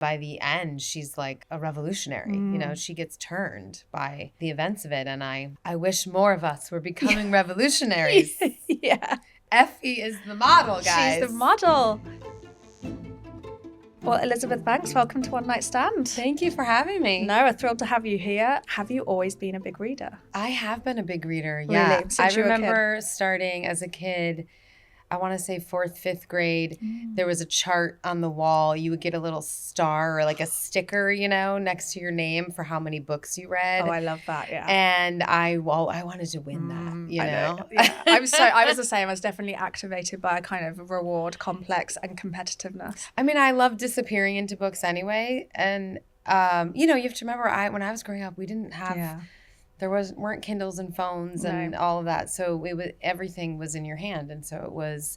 by the end, she's like a revolutionary. You know, she gets turned by the events of it. And I wish more of us were becoming revolutionaries. Yeah. Effie is the model, guys. She's the model. Well, Elizabeth Banks, welcome to One Nightstand. Thank you for having me. No, we're thrilled to have you here. Have you always been a big reader? I have been a big reader, yeah. Really? Since you were a kid? I remember starting as a kid, I want to say 4th, 5th grade, there was a chart on the wall. You would get a little star or like a sticker, you know, next to your name for how many books you read. Oh, I love that, yeah. And I wanted to win that, you know? Yeah. I was the same. I was definitely activated by a kind of reward complex and competitiveness. I mean, I love disappearing into books anyway. And, you know, you have to remember, when I was growing up, we didn't have... There weren't Kindles and phones and all of that, so everything was in your hand, and so it was.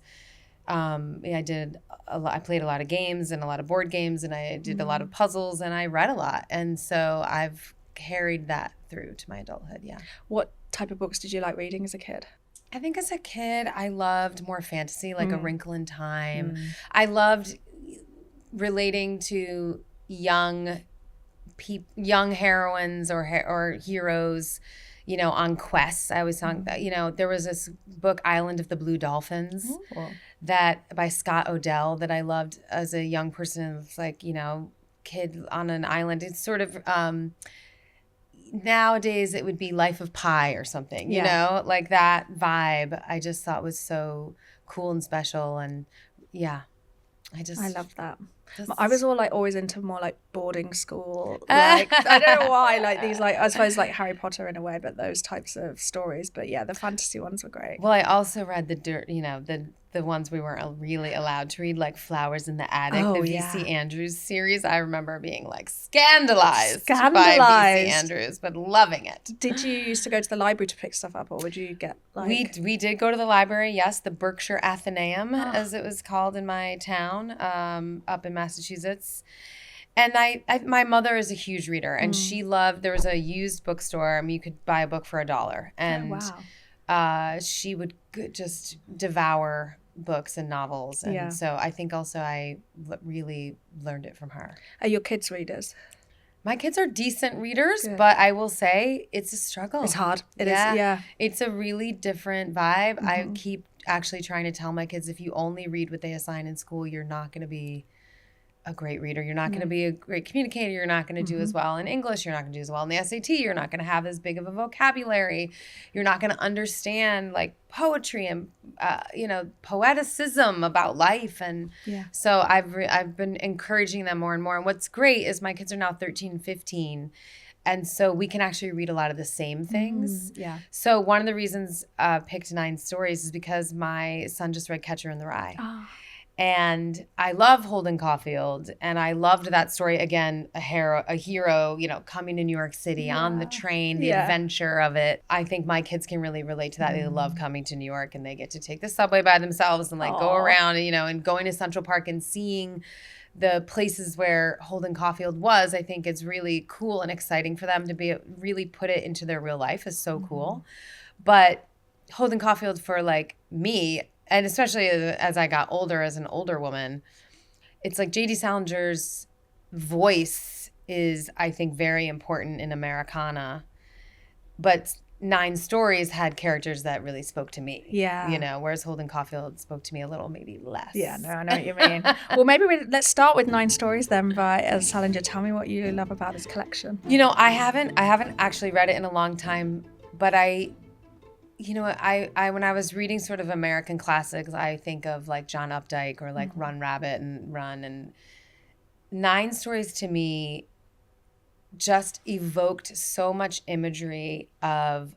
I did a lot. I played a lot of games and a lot of board games, and I did a lot of puzzles, and I read a lot, and so I've carried that through to my adulthood. Yeah. What type of books did you like reading as a kid? I think as a kid, I loved more fantasy, like A Wrinkle in Time. I loved relating to young heroines or heroes, you know, on quests. I always thought that, you know, there was this book, Island of the Blue Dolphins, that by Scott Odell that I loved as a young person. It's like, you know, kid on an island. It's sort of nowadays it would be Life of Pi or something, you know, like that vibe. I just thought was so cool and special, and yeah, I love that. I was always into more like boarding school. Like I don't know why, like these, like I suppose like Harry Potter in a way, but those types of stories. But yeah, the fantasy ones were great. Well, I also read the ones we weren't really allowed to read, like Flowers in the Attic, the V.C. Andrews series. I remember being like scandalized by V.C. Andrews, but loving it. Did you used to go to the library to pick stuff up, or would you get like... We did go to the library, yes, the Berkshire Athenaeum, as it was called in my town, up in Massachusetts. And my mother is a huge reader, and she loved, there was a used bookstore, you could buy a book for $1. And she would just devour books and novels. And so I think also I really learned it from her. Are your kids readers? My kids are decent readers, but I will say it's a struggle. It's hard. It is, yeah. It's a really different vibe. I keep actually trying to tell my kids, if you only read what they assign in school, you're not going to be a great reader. You're not going to be a great communicator. You're not going to do as well in English. You're not going to do as well in the SAT. You're not going to have as big of a vocabulary. You're not going to understand like poetry and, poeticism about life. And so I've been encouraging them more and more. And what's great is my kids are now 13 and 15. And so we can actually read a lot of the same things. So one of the reasons I picked 9 stories is because my son just read Catcher in the Rye. And I love Holden Caulfield, and I loved that story. Again, a hero, you know, coming to New York City on the train, the adventure of it. I think my kids can really relate to that. They love coming to New York, and they get to take the subway by themselves and like go around, you know, and going to Central Park and seeing the places where Holden Caulfield was. I think it's really cool and exciting for them to really put it into their real life is so cool. But Holden Caulfield for like me, and especially as I got older, as an older woman, it's like J.D. Salinger's voice is, I think, very important in Americana. But 9 Stories had characters that really spoke to me. Yeah. You know, whereas Holden Caulfield spoke to me a little maybe less. Yeah, no, I know what you mean. Well, maybe let's start with 9 Stories then by Salinger. Tell me what you love about his collection. You know, I haven't actually read it in a long time, but I when I was reading sort of American classics, I think of like John Updike or like Run Rabbit and Run, and 9 Stories to me just evoked so much imagery of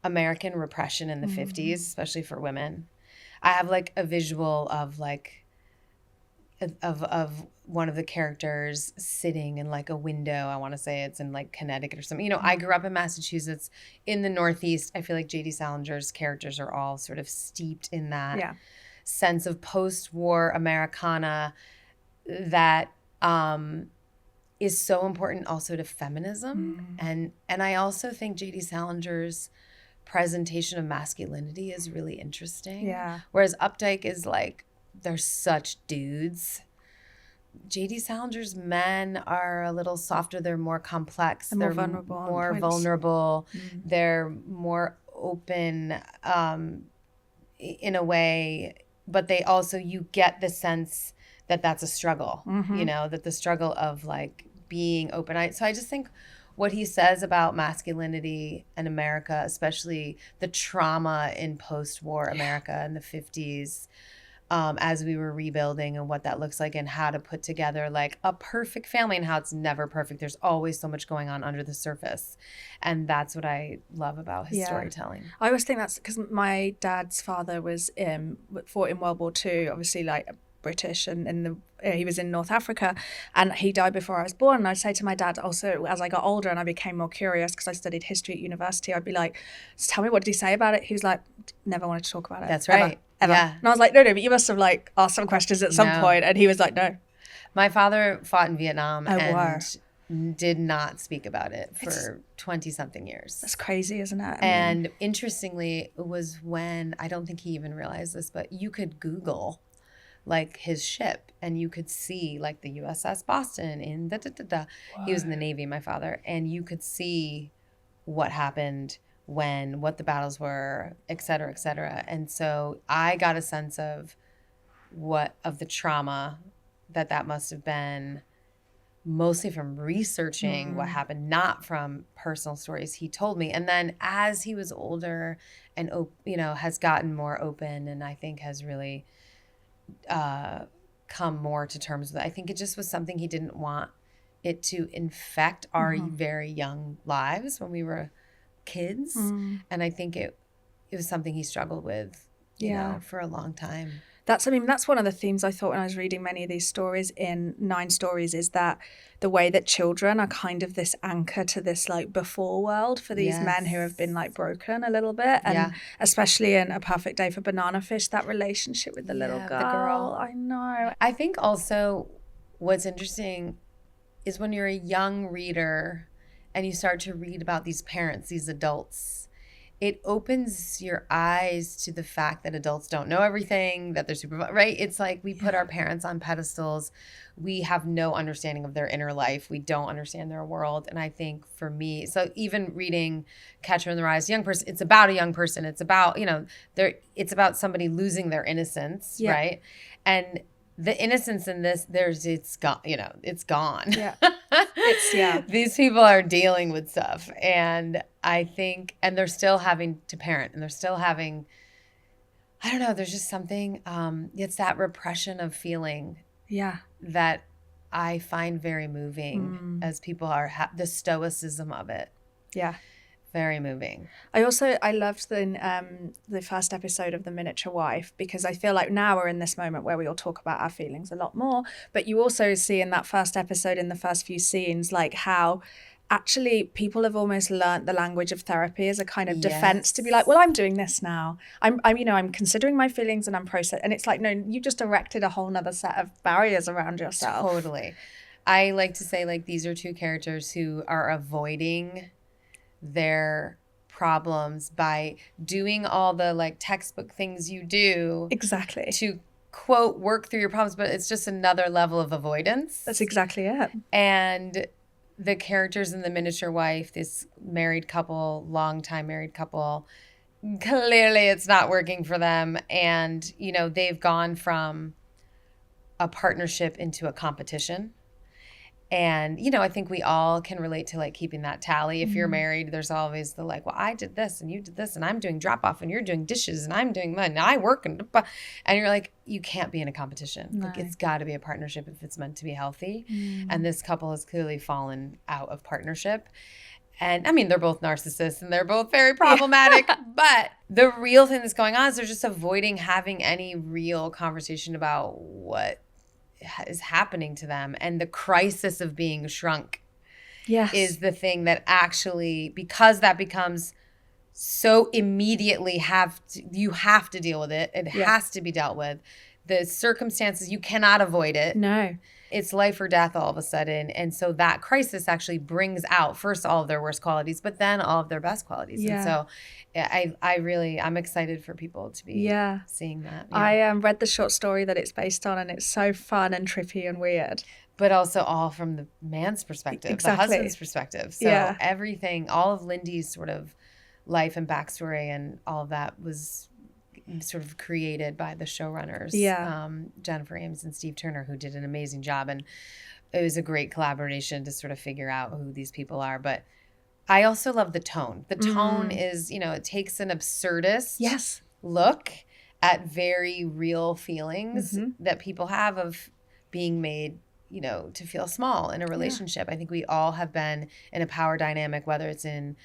American repression in the 50s, especially for women. I have like a visual of like of one of the characters sitting in like a window. I want to say it's in like Connecticut or something. You know, I grew up in Massachusetts in the Northeast. I feel like J.D. Salinger's characters are all sort of steeped in that sense of post-war Americana that is so important also to feminism. And I also think J.D. Salinger's presentation of masculinity is really interesting. Yeah. Whereas Updike is like, they're such dudes. J.D. Salinger's men are a little softer. They're more complex. They're more vulnerable. They're more open in a way, but they also, you get the sense that that's a struggle, you know, that the struggle of like being open. So I just think what he says about masculinity in America, especially the trauma in post-war America in the 50s, as we were rebuilding and what that looks like and how to put together like a perfect family and how it's never perfect. There's always so much going on under the surface. And that's what I love about his storytelling. I always think that's because my dad's father was fought in World War II, obviously like British, and he was in North Africa, and he died before I was born. And I'd say to my dad also, as I got older and I became more curious because I studied history at university, I'd be like, just tell me, what did he say about it? He was like, never wanted to talk about it. That's right. Ever. Yeah. And I was like, no, but you must have like asked some questions at some point. And he was like, no. My father fought in Vietnam and did not speak about it for 20-something years. That's crazy, isn't it? And interestingly, it was when, I don't think he even realized this, but you could Google like his ship and you could see like the USS Boston in He was in the Navy, my father, and you could see what happened when, what the battles were, et cetera, et cetera. And so I got a sense of the trauma that must have been, mostly from researching what happened, not from personal stories he told me. And then as he was older and, you know, has gotten more open and I think has really come more to terms with it. I think it just was something he didn't want it to infect our very young lives when we were kids. And I think it was something he struggled with, you know, for a long time. That's one of the themes I thought when I was reading many of these stories in 9 Stories, is that the way that children are kind of this anchor to this like before world for these men who have been like broken a little bit. And especially in A Perfect Day for Banana Fish, that relationship with the little girl. The girl. I know. I think also what's interesting is when you're a young reader and you start to read about these parents, these adults, it opens your eyes to the fact that adults don't know everything, that they're super, right? It's like we put our parents on pedestals. We have no understanding of their inner life. We don't understand their world. And I think for me, so even reading Caitriona and the Rise of a Young Person, it's about a young person. It's about, you know, it's about somebody losing their innocence, right? And the innocence in this, it's gone, you know, it's gone. Yeah. These people are dealing with stuff. And I think, and they're still having to parent and they're still having, I don't know, there's just something, it's that repression of feeling that I find very moving as people are, the stoicism of it. Yeah. Very moving. I loved the first episode of The Miniature Wife, because I feel like now we're in this moment where we all talk about our feelings a lot more, but you also see in that first episode, in the first few scenes, like how actually people have almost learnt the language of therapy as a kind of defense to be like, well, I'm doing this now. I'm you know, I'm considering my feelings and I'm processing. And it's like, no, you just erected a whole nother set of barriers around yourself. Totally. I like to say like these are 2 characters who are avoiding their problems by doing all the like textbook things you do to quote work through your problems, but it's just another level of avoidance. That's exactly it. And the characters in The Miniature Wife, this married couple, longtime married couple, clearly it's not working for them, and you know they've gone from a partnership into a competition. And, you know, I think we all can relate to like keeping that tally. If you're married, there's always the like, well, I did this and you did this and I'm doing drop off and you're doing dishes and I'm doing mine and I work and you're like, you can't be in a competition. No. Like it's got to be a partnership if it's meant to be healthy. And this couple has clearly fallen out of partnership. And I mean, they're both narcissists and they're both very problematic, but the real thing that's going on is they're just avoiding having any real conversation about what is happening to them, and the crisis of being shrunk is the thing that actually, because that becomes so immediately you have to deal with it, it has to be dealt with, the circumstances, you cannot avoid it. No. It's life or death all of a sudden. And so that crisis actually brings out first all of their worst qualities, but then all of their best qualities. Yeah. And so I'm excited for people to be seeing that. Yeah. I read the short story that it's based on, and it's so fun and trippy and weird. But also all from the man's perspective, the husband's perspective. So everything, all of Lindy's sort of life and backstory and all of that was sort of created by the showrunners, Jennifer Ames and Steve Turner, who did an amazing job. And it was a great collaboration to sort of figure out who these people are. But I also love the tone. The tone is, it takes an absurdist look at very real feelings that people have of being made, to feel small in a relationship. I think we all have been in a power dynamic, whether it's in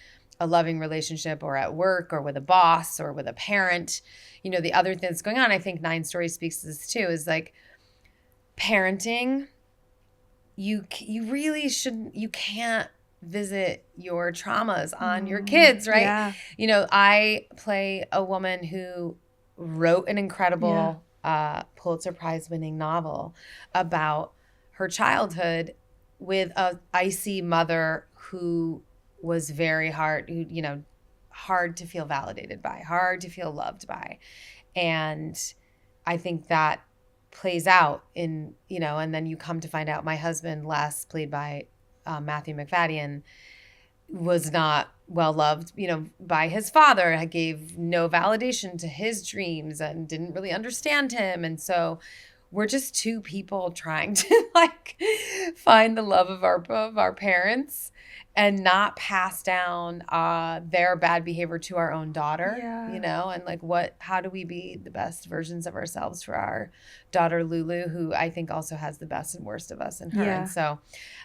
a loving relationship or at work or with a boss or with a parent. The other thing that's going on, I think 9 Stories speaks to this too, is like parenting. You really shouldn't, you can't visit your traumas on your kids, right? Yeah. I play a woman who wrote an incredible Pulitzer Prize winning novel about her childhood with a icy mother who was very hard, hard to feel validated by, hard to feel loved by. And I think that plays out in, and then you come to find out my husband, Les, played by Matthew Macfadyen, was not well loved, by his father. I gave no validation to his dreams and didn't really understand him. And so we're just two people trying to find the love of our parents and not pass down their bad behavior to our own daughter, and how do we be the best versions of ourselves for our daughter Lulu, who I think also has the best and worst of us in her. Yeah. And so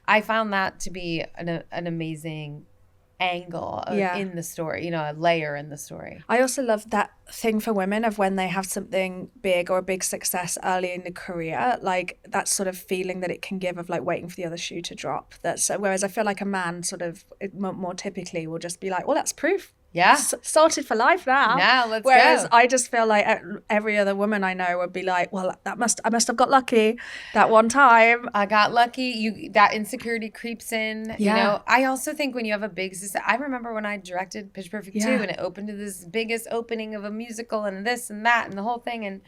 I found that to be an amazing angle in the story, a layer in the story. I also love that thing for women of when they have something big or a big success early in the career, that sort of feeling that it can give of waiting for the other shoe to drop. Whereas I feel like a man sort of more typically will just be like, well, that's proof. Yeah. Sorted for life now. Now let's go. Whereas I just feel like every other woman I know would be like, well, I must have got lucky that one time. I got lucky. That insecurity creeps in. Yeah. I also think when you have a big success, I remember when I directed Pitch Perfect 2 and it opened to this biggest opening of a musical and this and that and the whole thing.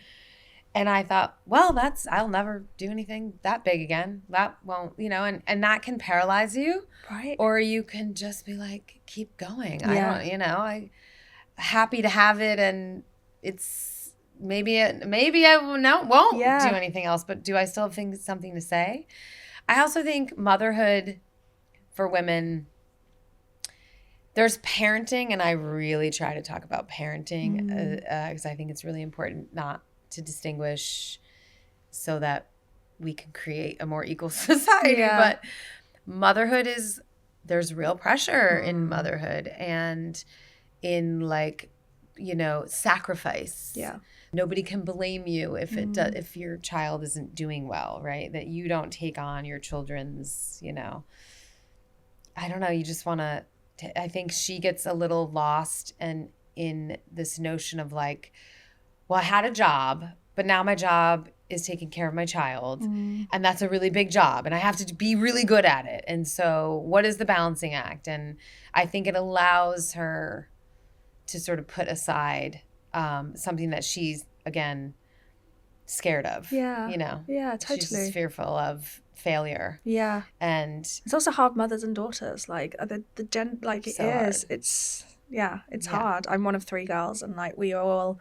And I thought, well, I'll never do anything that big again. That won't, and that can paralyze you. Right. Or you can just be like, keep going. Yeah. I'm happy to have it. And it's maybe I won't do anything else, but do I still have something to say? I also think motherhood for women, there's parenting, and I really try to talk about parenting because I think it's really important not to distinguish so that we can create a more equal society. Yeah. But motherhood there's real pressure in motherhood and in sacrifice. Yeah. Nobody can blame you if your child isn't doing well, right? That you don't take on your children's, I don't know, you just want to, I think she gets a little lost and in this notion of well, I had a job, but now my job is taking care of my child. And that's a really big job. And I have to be really good at it. And so what is the balancing act? And I think it allows her to sort of put aside something that she's, again, scared of. Yeah. Yeah, totally. She's just fearful of failure. Yeah. And it's also hard mothers and daughters. It is. Hard. It's hard. I'm one of 3 girls, and we all...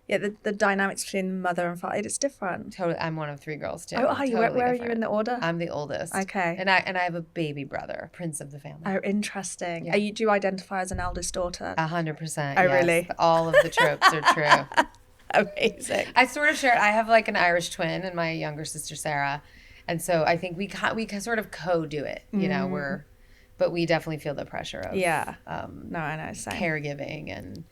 Yeah, the dynamics between mother and father, it's different. Totally. I'm one of 3 girls too. Oh, are you? Totally where are you in the order? I'm the oldest. Okay. And I have a baby brother, prince of the family. Oh, interesting. Yeah. Do you identify as an eldest daughter? 100%. Oh, yes. really? All of the tropes are true. Amazing. I sort of share it. I have an Irish twin and my younger sister Sarah, and so I think we sort of co-do it. But we definitely feel the pressure of no, I know, same. Caregiving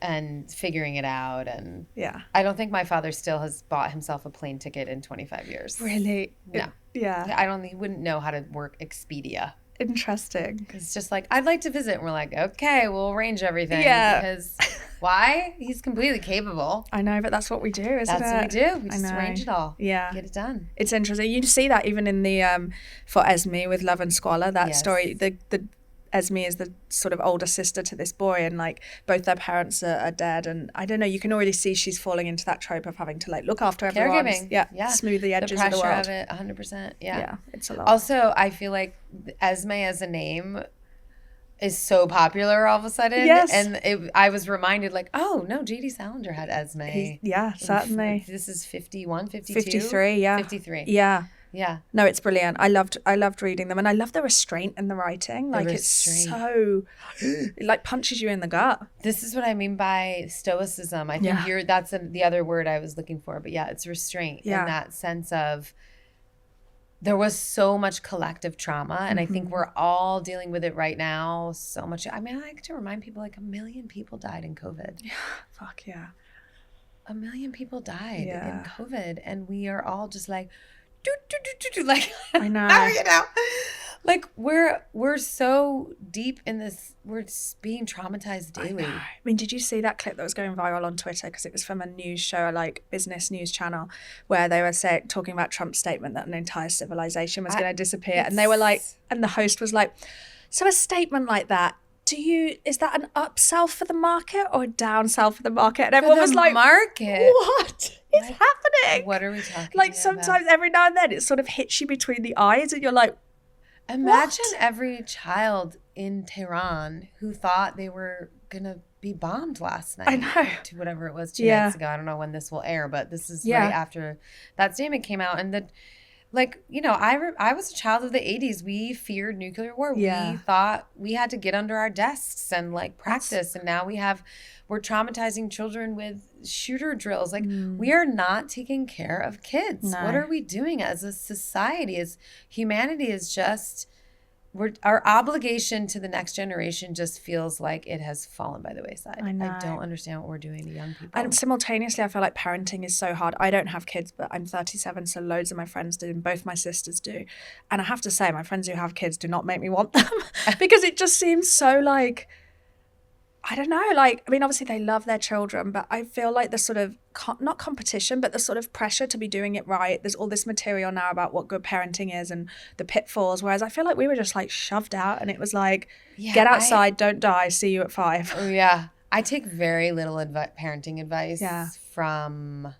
and figuring it out. And I don't think my father still has bought himself a plane ticket in 25 years. Really? No. He wouldn't know how to work Expedia. Interesting. It's just I'd like to visit. And we're okay, we'll arrange everything. Yeah. Because Why? He's completely capable. I know, but that's what we do, isn't it? That's what we do. We just arrange it all. Yeah. Get it done. It's interesting. You see that even in the, for Esme with Love and Squalor, that story, the Esme is the sort of older sister to this boy, and like both their parents are dead, and I don't know, you can already see she's falling into that trope of having to like look after everyone. Caregiving. Yeah. Smooth the edges of the world. The pressure of it, 100%. Yeah. Yeah, it's a lot. Also, I feel like Esme as a name is so popular all of a sudden. Yes. And I was reminded like, oh, no, J.D. Salinger had Esme. Yeah, certainly. This is 51, 52? 53, yeah. 53. Yeah. Yeah. No, it's brilliant. I loved reading them, and I love the restraint in the writing. Like it's so, it like punches you in the gut. This is what I mean by stoicism. I think that's the other word I was looking for, but yeah, it's restraint in that sense of there was so much collective trauma, and I think we're all dealing with it right now. So much. I mean, I like to remind people like 1 million people died in COVID. Yeah, fuck yeah. 1 million people died in COVID, and we are all just like, like I know. you know, like we're so deep in this. We're just being traumatized daily. I mean, did you see that clip that was going viral on Twitter? Because it was from a news show, like business news channel, where they were talking about Trump's statement that an entire civilization was going to disappear, and they were like, and the host was like, so a statement like that, is that an upsell for the market or a downsell for the market? And everyone was like, market. What is happening? What are we talking about? Like sometimes every now and then it sort of hits you between the eyes and you're like, imagine every child in Tehran who thought they were going to be bombed last night. I know. To whatever it was 2 nights ago. I don't know when this will air, but this is right after that statement came out. And like, you know, I was a child of the 80s. We feared nuclear war. Yeah. We thought we had to get under our desks and like practice. And now we're traumatizing children with shooter drills. Like we are not taking care of kids. No. What are we doing as a society? As humanity is just, our obligation to the next generation just feels like it has fallen by the wayside. I know. I don't understand what we're doing to young people. And simultaneously, I feel like parenting is so hard. I don't have kids, but I'm 37, so loads of my friends do, and both my sisters do. And I have to say, my friends who have kids do not make me want them because it just seems so like, I don't know, like, I mean, obviously they love their children, but I feel like the sort of, not competition, but the sort of pressure to be doing it right. There's all this material now about what good parenting is and the pitfalls, whereas I feel like we were just like shoved out and it was like, get outside, don't die, see you at 5. Oh, yeah. I take very little parenting advice from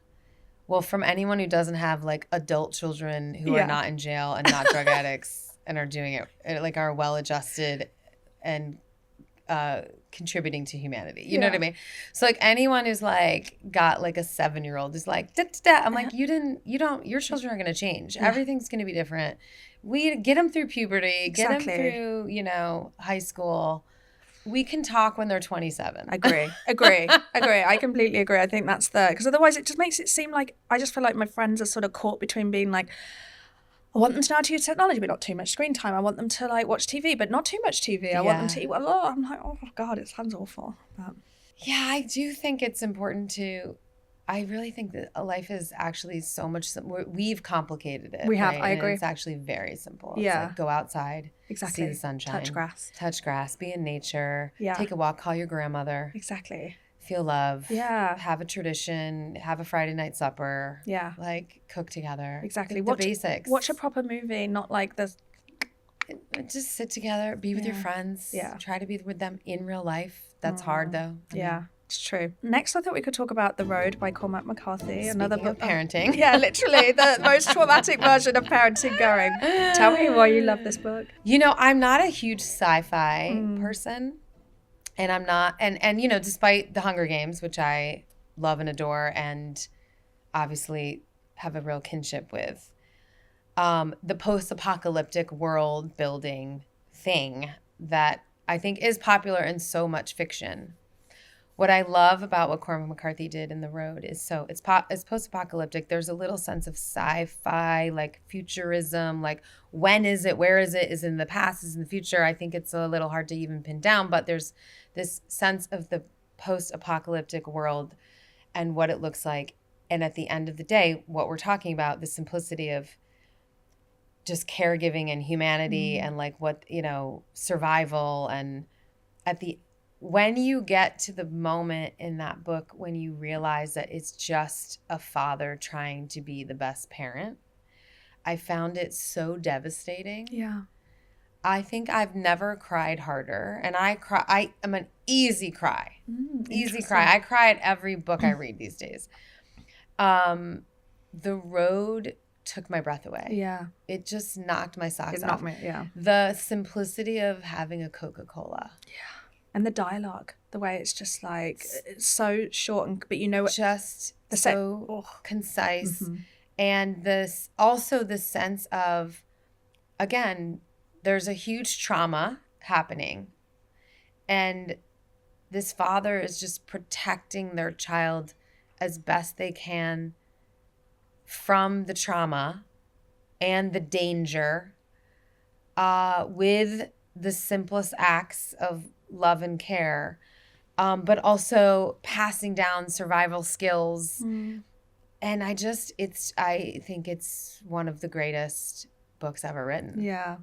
anyone who doesn't have like adult children who are not in jail and not drug addicts and are doing it, like are well-adjusted and contributing to humanity. You know what I mean? So like anyone who's like got like a 7-year-old is like, da, da, da. I'm like, your children are going to change. Everything's going to be different. We get them through puberty, get them through, you know, high school. We can talk when they're 27. Agree. I completely agree. I think that's because otherwise it just makes it seem like, I just feel like my friends are sort of caught between being like, I want them to know how to use technology, but not too much screen time. I want them to like watch TV, but not too much TV. I want them to eat well. I'm like, oh God, it sounds awful. But yeah, I do think it's important I really think that life is actually so much, we've complicated it. We have, right? I agree. And it's actually very simple. Yeah. It's like go outside, exactly. see the sunshine. Touch grass, be in nature, yeah. Take a walk, call your grandmother. Exactly. Feel love. Yeah. Have a tradition, have a Friday night supper. Yeah. Like cook together. Exactly. The basics. Watch a proper movie, not like this. Just sit together, be with your friends. Yeah. Try to be with them in real life. That's hard though. I mean, it's true. Next, I thought we could talk about The Road by Cormac McCarthy. Another book of parenting. Yeah, literally the most traumatic version of parenting going. Tell me why you love this book. You know, I'm not a huge sci-fi person. And I'm not, and you know, despite the Hunger Games, which I love and adore and obviously have a real kinship with, the post-apocalyptic world building thing that I think is popular in so much fiction. What I love about what Cormac McCarthy did in The Road is it's post-apocalyptic. There's a little sense of sci-fi, like futurism, like when is it, where is it, is it in the past, is it in the future. I think it's a little hard to even pin down, but there's this sense of the post-apocalyptic world and what it looks like. And at the end of the day, what we're talking about, the simplicity of just caregiving and humanity and like what, you know, survival and when you get to the moment in that book when you realize that it's just a father trying to be the best parent, I found it so devastating. Yeah. I think I've never cried harder, and I am an easy cry. Easy cry. I cry at every book I read these days. The Road took my breath away. Yeah. It just knocked my socks off. It knocked me, yeah. The simplicity of having a Coca-Cola. Yeah. And the dialogue, the way it's just like, it's so short, but you know what? Just so concise. Mm-hmm. And this also the sense of, again, there's a huge trauma happening. And this father is just protecting their child as best they can from the trauma and the danger with the simplest acts of love and care, but also passing down survival skills. And I think it's one of the greatest books ever written. Yeah.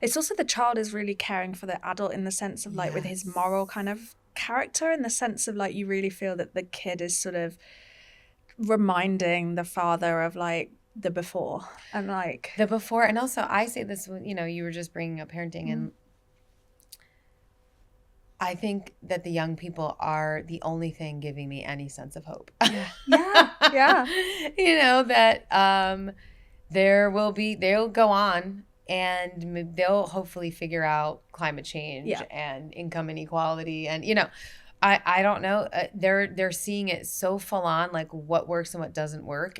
It's also the child is really caring for the adult in the sense of like with his moral kind of character, in the sense of like you really feel that the kid is sort of reminding the father of like the before and like the before. And also I say this when, you were just bringing up parenting, and I think that the young people are the only thing giving me any sense of hope. Yeah. That they'll go on and they'll hopefully figure out climate change and income inequality. And, I don't know. They're seeing it so full on, like what works and what doesn't work,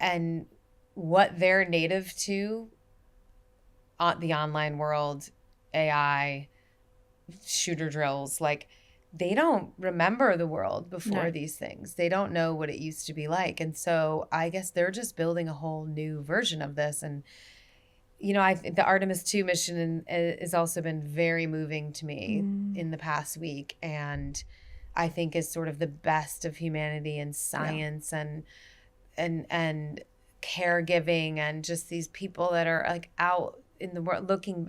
and what they're native to the online world, AI, shooter drills. Like they don't remember the world before these things. They don't know what it used to be like. And so I guess they're just building a whole new version of this. And, I think the Artemis 2 mission has also been very moving to me in the past week. And I think is sort of the best of humanity and science and caregiving, and just these people that are like out in the world looking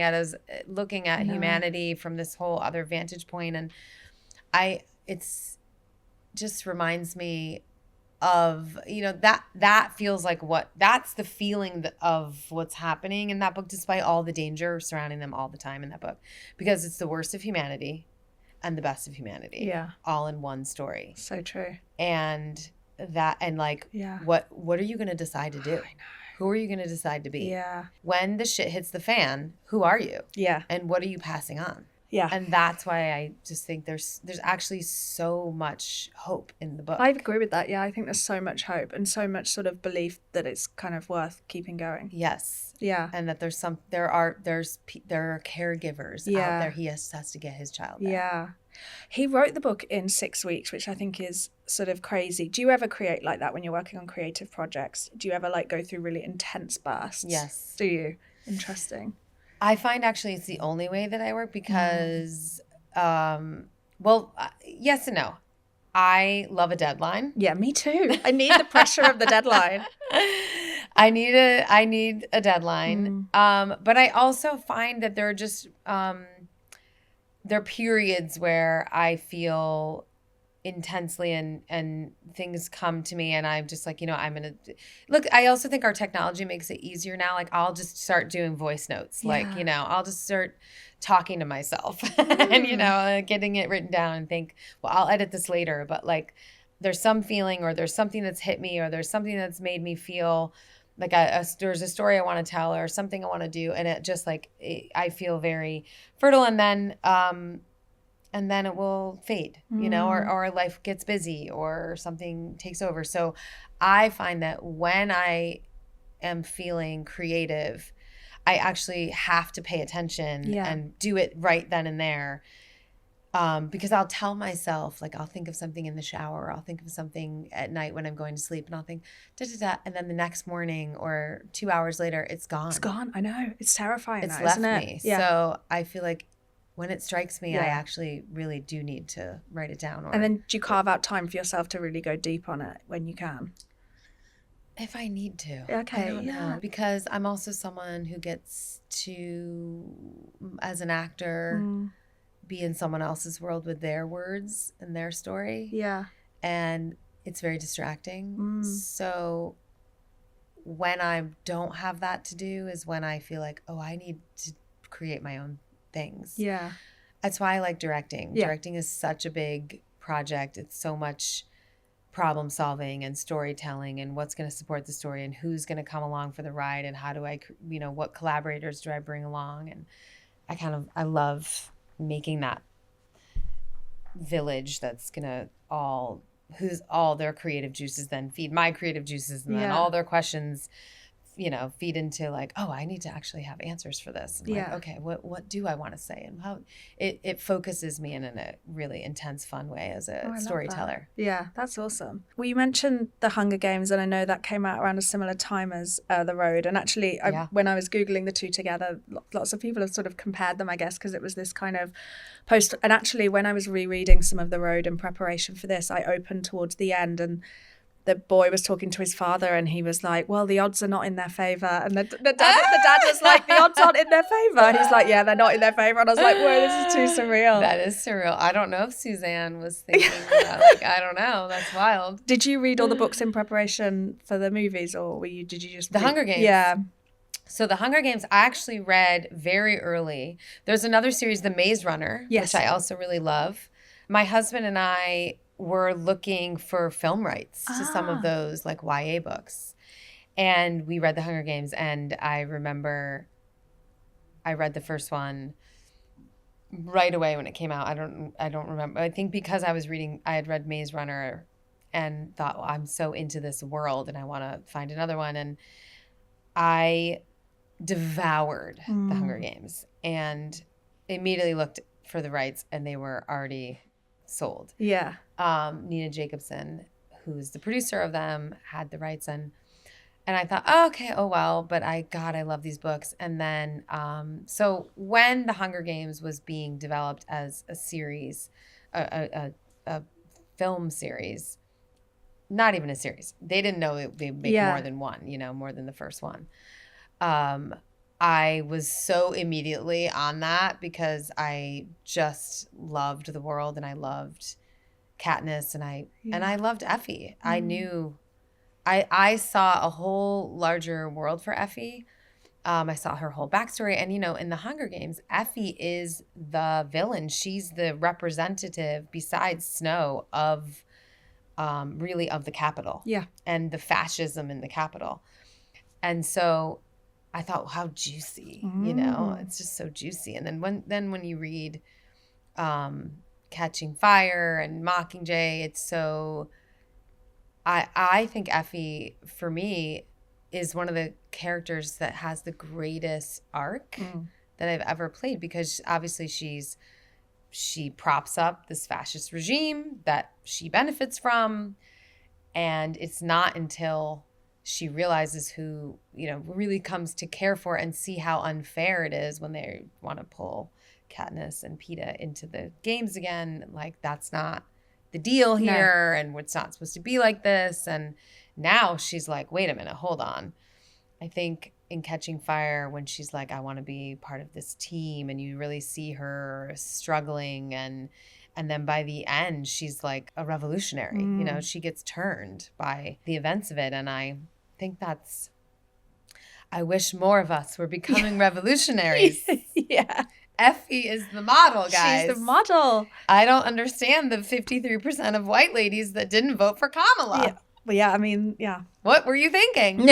at humanity from this whole other vantage point. And it's just reminds me of, that feels like that's the feeling of what's happening in that book, despite all the danger surrounding them all the time in that book, because it's the worst of humanity and the best of humanity all in one story. So true. And what are you going to decide to do? I know. Who are you going to decide to be? Yeah. When the shit hits the fan, who are you? Yeah. And what are you passing on? Yeah. And that's why I just think there's actually so much hope in the book. I agree with that. Yeah, I think there's so much hope and so much sort of belief that it's kind of worth keeping going. Yes. Yeah. And that there are caregivers out there. He has to get his child back. Yeah. He wrote the book in 6 weeks, which I think is sort of crazy. Do you ever create like that when you're working on creative projects? Do you ever like go through really intense bursts? Yes. Do you? Interesting. I find actually it's the only way that I work because, yes and no. I love a deadline. Yeah, me too. I need the pressure of the deadline. I need a deadline. But I also find that there are just there are periods where I feel intensely and things come to me and I'm just like, I'm going to look. I also think our technology makes it easier now. Like I'll just start doing voice notes. Like, I'll just start talking to myself and, getting it written down and think, well, I'll edit this later. But like there's some feeling or there's something that's hit me or there's something that's made me feel like there's a story I want to tell or something I want to do. And it just like, I feel very fertile and then it will fade, or life gets busy or something takes over. So I find that when I am feeling creative, I actually have to pay attention and do it right then and there. Because I'll tell myself, like I'll think of something in the shower, or I'll think of something at night when I'm going to sleep and I'll think da-da-da. And then the next morning or 2 hours later, it's gone. It's gone. I know. It's terrifying. It's left me. Yeah. So I feel like when it strikes me, I actually really do need to write it down. And then do you carve out time for yourself to really go deep on it when you can? If I need to. Okay. I don't know. Because I'm also someone who gets to, as an actor, be in someone else's world with their words and their story. Yeah. And it's very distracting. So when I don't have that to do is when I feel like, oh, I need to create my own things. Yeah. That's why I like directing. Yeah. Directing is such a big project. It's so much problem solving and storytelling and what's going to support the story and who's going to come along for the ride and how do I, what collaborators do I bring along? And I love making that village that's going to who's all their creative juices then feed my creative juices and then all their questions feed into like, oh, I need to actually have answers for this. And like, okay, what do I want to say? And how it focuses me in a really intense, fun way as a storyteller. Yeah, that's awesome. Well, you mentioned The Hunger Games, and I know that came out around a similar time as The Road. And actually, when I was Googling the two together, lots of people have sort of compared them, I guess, because it was this kind of post. And actually, when I was rereading some of The Road in preparation for this, I opened towards the end and the boy was talking to his father and he was like, well, the odds are not in their favour. And the dad was like, the odds aren't in their favour. And he's like, yeah, they're not in their favour. And I was like, whoa, this is too surreal. That is surreal. I don't know if Suzanne was thinking that. I don't know. That's wild. Did you read all the books in preparation for the movies or did you just... The Hunger Games? Yeah. So The Hunger Games, I actually read very early. There's another series, The Maze Runner, which I also really love. My husband and I were looking for film rights to some of those like YA books. And we read The Hunger Games, and I remember I read the first one right away when it came out. I don't remember. I think because I had read Maze Runner and thought, well, I'm so into this world and I want to find another one. And I devoured The Hunger Games and immediately looked for the rights, and they were already sold. Yeah. Nina Jacobson, who's the producer of them, had the rights, and I thought, oh, okay, oh well, but I love these books. And then so when The Hunger Games was being developed as a series, a film series, not even a series, they didn't know they'd make more than one, more than the first one. I was so immediately on that because I just loved the world and I loved Katniss and I loved Effie. I knew I saw a whole larger world for Effie. I saw her whole backstory. And, in The Hunger Games, Effie is the villain. She's the representative, besides Snow, of really of the Capitol. Yeah. And the fascism in the Capitol. And so I thought, how juicy, it's just so juicy. And then when you read Catching Fire and Mockingjay, it's so, I think Effie, for me, is one of the characters that has the greatest arc that I've ever played, because obviously she props up this fascist regime that she benefits from. And it's not until she realizes who, really comes to care for and see how unfair it is when they want to pull Katniss and Peeta into the games again. Like, that's not the deal here, and it's not supposed to be like this. And now she's like, wait a minute, hold on. I think in Catching Fire, when she's like, I want to be part of this team, and you really see her struggling, and then by the end, she's like a revolutionary. She gets turned by the events of it. And I think I wish more of us were becoming revolutionaries. Yeah. Effie is the model, guys. She's the model. I don't understand the 53% of white ladies that didn't vote for Kamala. Yeah. Well, yeah, I mean, yeah. What were you thinking?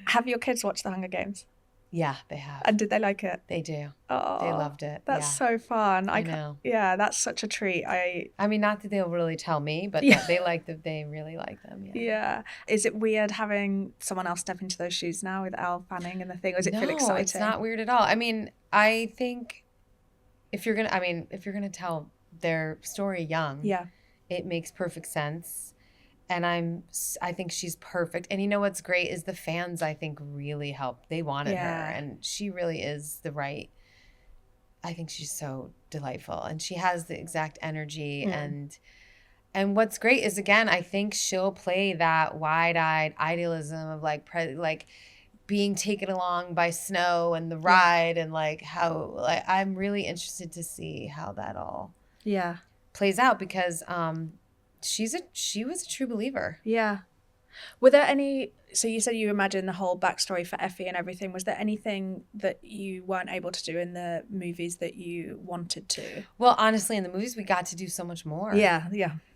Have your kids watched The Hunger Games? Yeah, they have. And did they like it? They do. Oh, they loved it. That's so fun. I know. Yeah, that's such a treat. I mean, not that they'll really tell me, but they like that. They really like them. Yeah. Is it weird having someone else step into those shoes now with Elle Fanning and the thing? Or does it feel exciting? No, it's not weird at all. I mean, I think if you're gonna tell their story young, it makes perfect sense. And I think she's perfect. And what's great is the fans, I think, really helped. They wanted her. And she really is I think she's so delightful. And she has the exact energy. And what's great is, again, I think she'll play that wide-eyed idealism of like being taken along by snow and the ride and like how like I'm really interested to see how that all plays out because she was a true believer. Yeah. Were there any, so you said you imagined the whole backstory for Effie and everything. Was there anything that you weren't able to do in the movies that you wanted to? Well, honestly, in the movies, we got to do so much more. Yeah.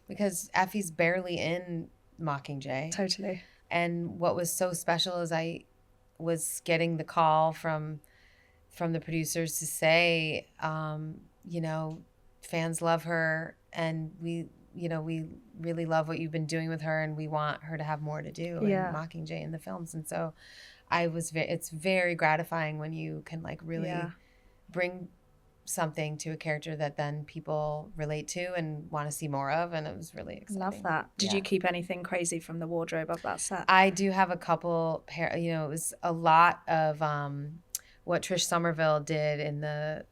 Because Effie's barely in Mockingjay. Totally. And what was so special is I was getting the call from the producers to say, fans love her and we really love what you've been doing with her and we want her to have more to do in Mockingjay in the films. And so it's very gratifying when you can like really bring something to a character that then people relate to and want to see more of, and it was really exciting. Love that. Did you keep anything crazy from the wardrobe of that set? I do have a couple it was a lot of what Trish Somerville did in the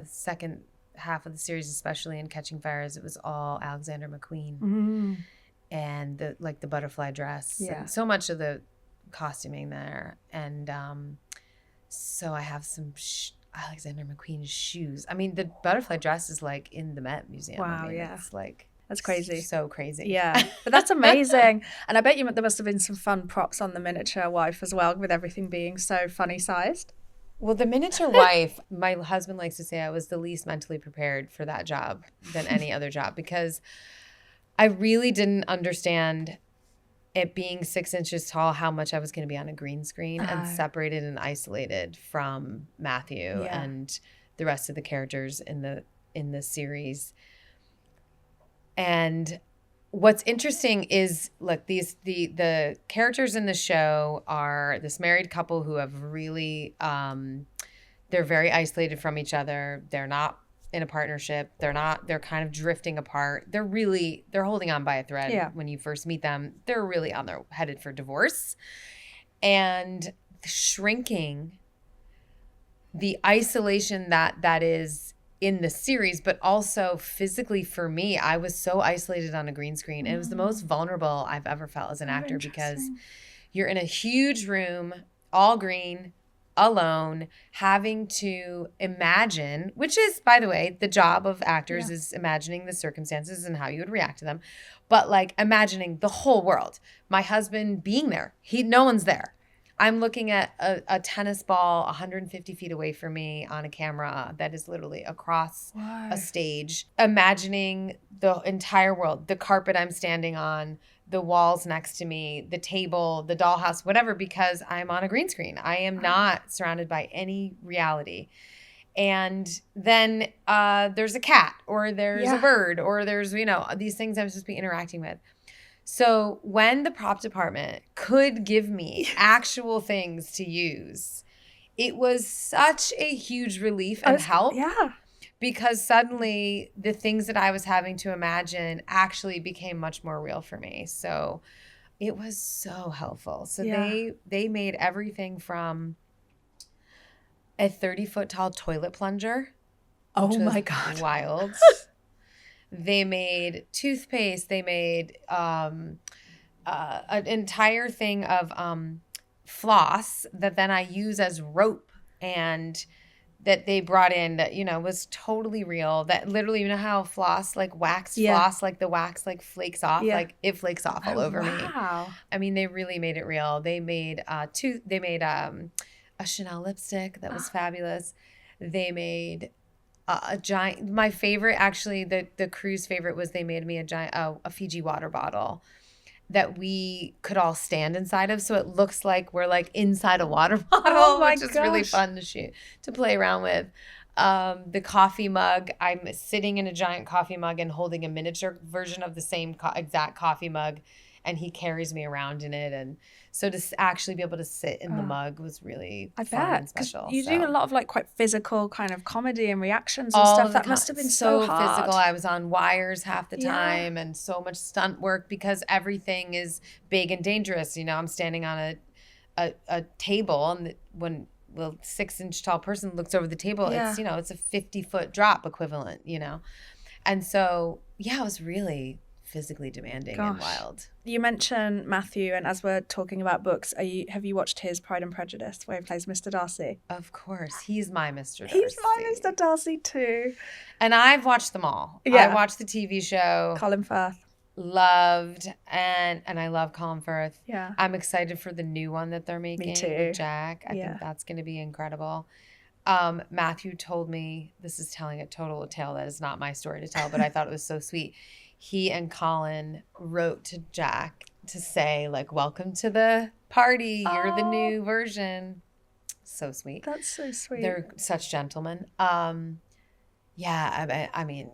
second half of the series, especially in Catching Fires. It was all Alexander McQueen and the butterfly dress and so much of the costuming there. And so I have some Alexander McQueen's shoes. I mean, the butterfly dress is like in the Met Museum. Wow, it's like that's crazy. So crazy. Yeah, but that's amazing. And I bet there must have been some fun props on the miniature wife as well, with everything being so funny sized. Well, the miniature wife, my husband likes to say I was the least mentally prepared for that job than any other job because I really didn't understand it being 6 inches tall, how much I was going to be on a green screen and separated and isolated from Matthew and the rest of the characters in the series. And what's interesting is, look, the characters in the show are this married couple who have really, they're very isolated from each other. They're not in a partnership. They're kind of drifting apart. They're holding on by a thread when you first meet them. They're really headed for divorce. And shrinking, the isolation that is in the series, but also physically for me, I was so isolated on a green screen. And it was the most vulnerable I've ever felt as an actor because you're in a huge room, all green, alone, having to imagine, which is, by the way, the job of actors is imagining the circumstances and how you would react to them. But like imagining the whole world. My husband being there. No one's there. I'm looking at a tennis ball 150 feet away from me on a camera that is literally across a stage, imagining the entire world, the carpet I'm standing on, the walls next to me, the table, the dollhouse, whatever, because I'm on a green screen. I am not surrounded by any reality. And then there's a cat or there's a bird or there's, these things I'm supposed to be interacting with. So when the prop department could give me actual things to use, it was such a huge relief and help. Yeah. Because suddenly the things that I was having to imagine actually became much more real for me. So it was so helpful. So they made everything from a 30-foot tall toilet plunger. Oh my God. Wild. They made toothpaste. They made an entire thing of floss that then I use as rope, and that they brought in that, was totally real. That literally, how floss, like wax floss, like the wax like flakes off, like it flakes off all over me. I mean, they really made it real. They made a Chanel lipstick that was fabulous. They made a giant, my favorite, actually, the cruise favorite was they made me a giant, a Fiji water bottle that we could all stand inside of. So it looks like we're like inside a water bottle, which is really fun to play around with. The coffee mug, I'm sitting in a giant coffee mug and holding a miniature version of the same exact coffee mug, and he carries me around in it. And so to actually be able to sit in the mug was really fun and special. You do a lot of like quite physical kind of comedy and reactions and stuff. That must have been so hard. Physical. I was on wires half the time and so much stunt work because everything is big and dangerous. I'm standing on a table, and when the 6-inch tall person looks over the table, it's it's a 50-foot drop equivalent, And so it was really physically demanding and wild. You mentioned Matthew, and as we're talking about books, have you watched his Pride and Prejudice, where he plays Mr. Darcy? Of course. He's my Mr. Darcy. He's my Mr. Darcy too. And I've watched them all. Yeah. I watched the TV show. Colin Firth. Loved, and I love Colin Firth. Yeah. I'm excited for the new one that they're making. Me too. With Jack. I think that's going to be incredible. Matthew told me, this is telling a total tale that is not my story to tell, but I thought it was so sweet. He and Colin wrote to Jack to say, like, welcome to the party. You're the new version. So sweet. That's so sweet. They're such gentlemen. Yeah, I mean,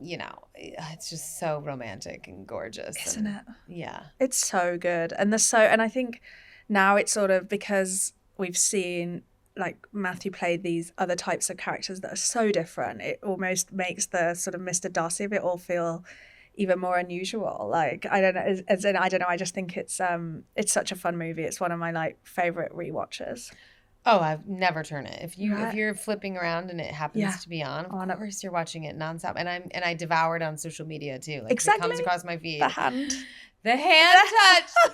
you know, it's just so romantic and gorgeous. Isn't it? Yeah. It's so good. And I think now it's sort of, because we've seen like Matthew play these other types of characters that are so different, it almost makes the sort of Mr. Darcy of it all feel even more unusual. Like, I don't know, I just think it's such a fun movie. It's one of my like favorite rewatches. Oh, I've never turn it. If you're flipping around and it happens to be on, of course you're watching it nonstop. And I devour it on social media too. Like, exactly. It comes across my feed. The hand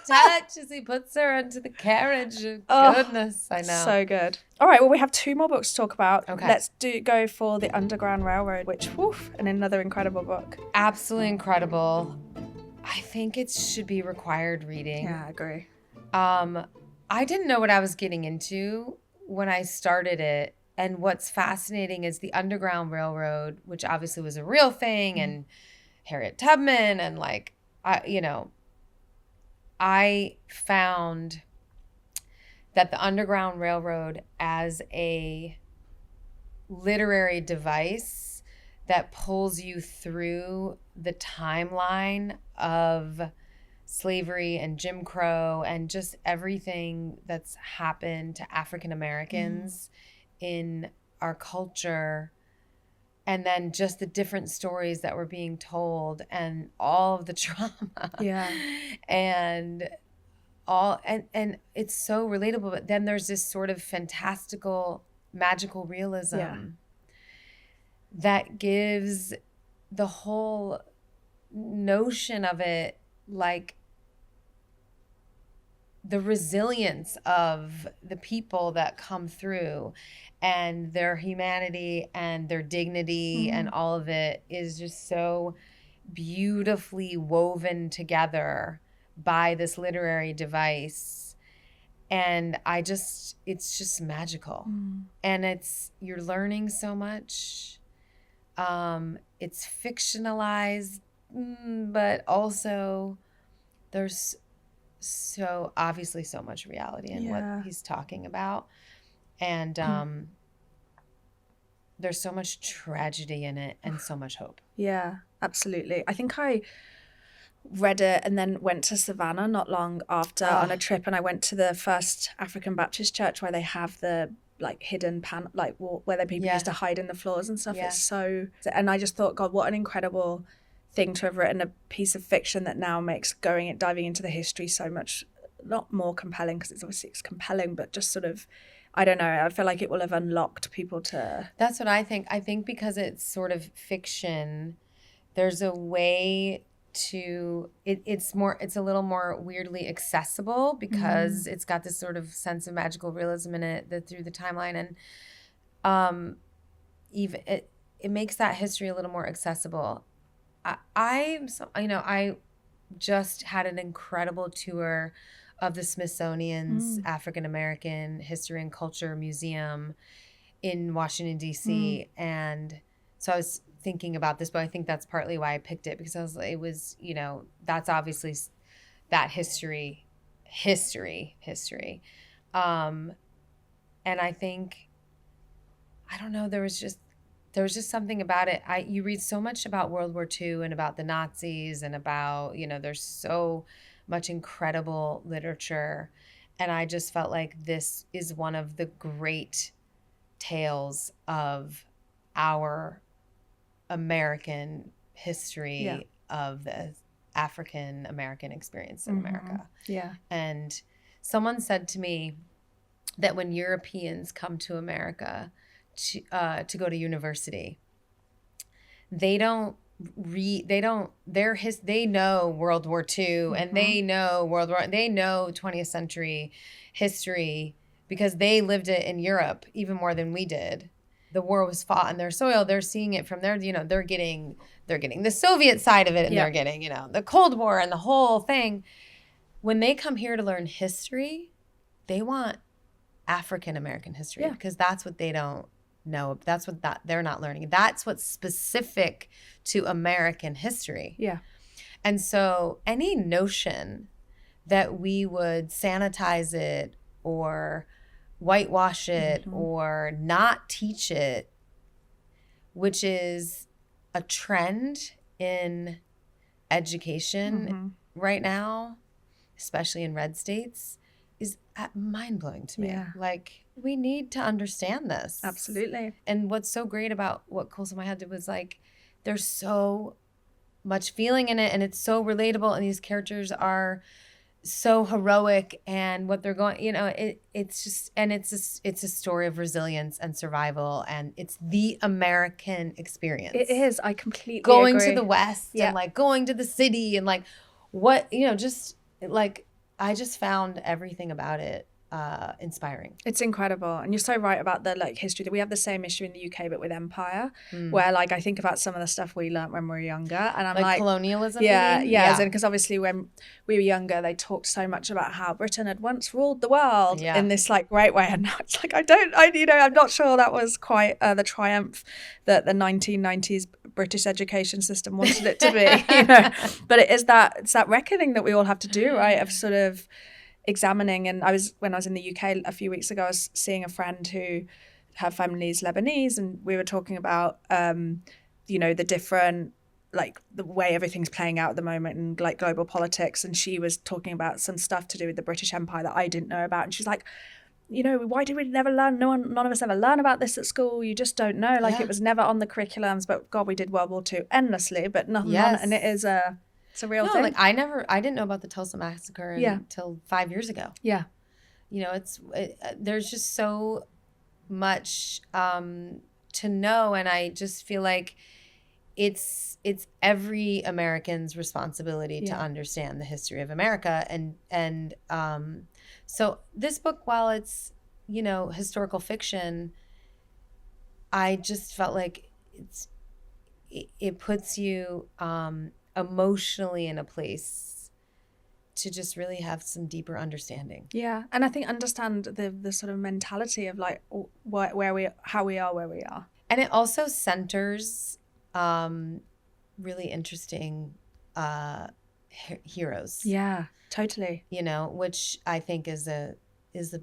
touch as he puts her into the carriage. Goodness, I know. So good. All right, well, we have 2 more books to talk about. Okay. Let's go for The Underground Railroad, which, another incredible book. Absolutely incredible. I think it should be required reading. Yeah, I agree. I didn't know what I was getting into when I started it. And what's fascinating is the Underground Railroad, which obviously was a real thing, and Harriet Tubman, and like, I found that the Underground Railroad as a literary device that pulls you through the timeline of slavery and Jim Crow and just everything that's happened to African Americans in our culture, and then just the different stories that were being told and all of the trauma. Yeah. And it's so relatable, but then there's this sort of fantastical, magical realism that gives the whole notion of it, like, the resilience of the people that come through and their humanity and their dignity and all of it is just so beautifully woven together by this literary device. And it's just magical. And you're learning so much. It's fictionalized, but also there's so obviously so much reality in what he's talking about. And there's so much tragedy in it and so much hope. Yeah, absolutely. I think I read it and then went to Savannah not long after on a trip, and I went to the First African Baptist Church where they have the like hidden like where the people used to hide in the floors and stuff. It's so, and I just thought, God, what an incredible thing to have written a piece of fiction that now makes diving into the history so much, not more compelling, because it's compelling, but just sort of, I don't know, I feel like it will have unlocked people to... That's what I think. I think because it's sort of fiction, there's a way to... It's a little more weirdly accessible because it's got this sort of sense of magical realism in it through the timeline, and even it makes that history a little more accessible. I just had an incredible tour of the Smithsonian's African American History and Culture Museum in Washington, D.C. And so I was thinking about this, but I think that's partly why I picked it, because that's obviously that history. And I think, I don't know, there was just something about it. You read so much about World War II and about the Nazis and about, there's so much incredible literature. And I just felt like this is one of the great tales of our American history of the African American experience in America. Yeah. And someone said to me that when Europeans come to America to go to university, they don't they know World War II and they know 20th century history because they lived it in Europe even more than we did. The war was fought on their soil. They're seeing it from their, they're getting the Soviet side of it, and they're getting, the Cold War and the whole thing. When they come here to learn history, they want African American history because that's what they don't know. That's what they're not learning. That's what's specific to American history. Yeah. And so any notion that we would sanitize it or whitewash it or not teach it, which is a trend in education right now, especially in red states, is mind-blowing to me. Yeah. Like, we need to understand this. Absolutely. And what's so great about what Colson Whitehead did was, like, there's so much feeling in it, and it's so relatable, and these characters are so heroic, and what they're going, it's just, and it's a story of resilience and survival, and it's the American experience. It is. I completely going agree. To the West and like going to the city and like what, just like, I just found everything about it inspiring. It's incredible. And you're so right about the like history that we have the same issue in the UK but with empire, where like I think about some of the stuff we learnt when we were younger, and I'm like colonialism. Because obviously when we were younger they talked so much about how Britain had once ruled the world in this like great way, and now it's like I'm not sure that was quite the triumph that the 1990s British education system wanted it to be. But it's that reckoning that we all have to do, right, of sort of examining. And when I was in the UK a few weeks ago, I was seeing a friend who, her family's Lebanese, and we were talking about the different, like, the way everything's playing out at the moment in like global politics, and she was talking about some stuff to do with the British Empire that I didn't know about, and she's like, why did we never learn? None of us ever learn about this at school. You just don't know. Like, it was never on the curriculums, but God, we did World War II endlessly, but nothing on it, and it is it's a real thing. Like, I didn't know about the Tulsa Massacre until 5 years ago. Yeah. There's just so much to know, and I just feel like it's every American's responsibility to understand the history of America, and so this book, while it's historical fiction, I just felt like it puts you emotionally in a place to just really have some deeper understanding. Yeah, and I think understand the sort of mentality of like how we are where we are. And it also centers really interesting heroes. Yeah, totally. Which I think is a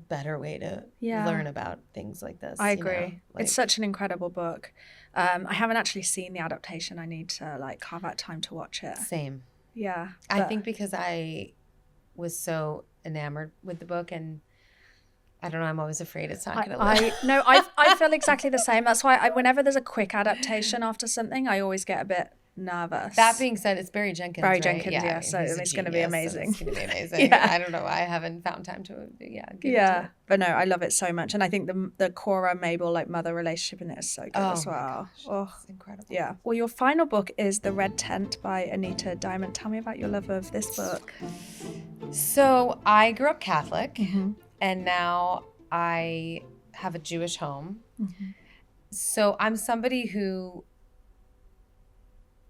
better way to learn about things like this. I agree. It's such an incredible book. I haven't actually seen the adaptation. I need to like carve out time to watch it. Same. Yeah. I think because I was so enamored with the book, and I don't know, I'm always afraid it's not going to live. I feel exactly the same. That's why whenever there's a quick adaptation after something, I always get a bit nervous. That being said, it's Barry Jenkins. Barry Jenkins, yeah. So it's going to be amazing. It's going to be amazing. I don't know. I haven't found time to give it to it. But no, I love it so much, and I think the Cora Mabel like mother relationship in it is so good as well. It's incredible. Yeah. Well, your final book is The Red Tent by Anita Diamant. Tell me about your love of this book. So I grew up Catholic, and now I have a Jewish home. So I'm somebody who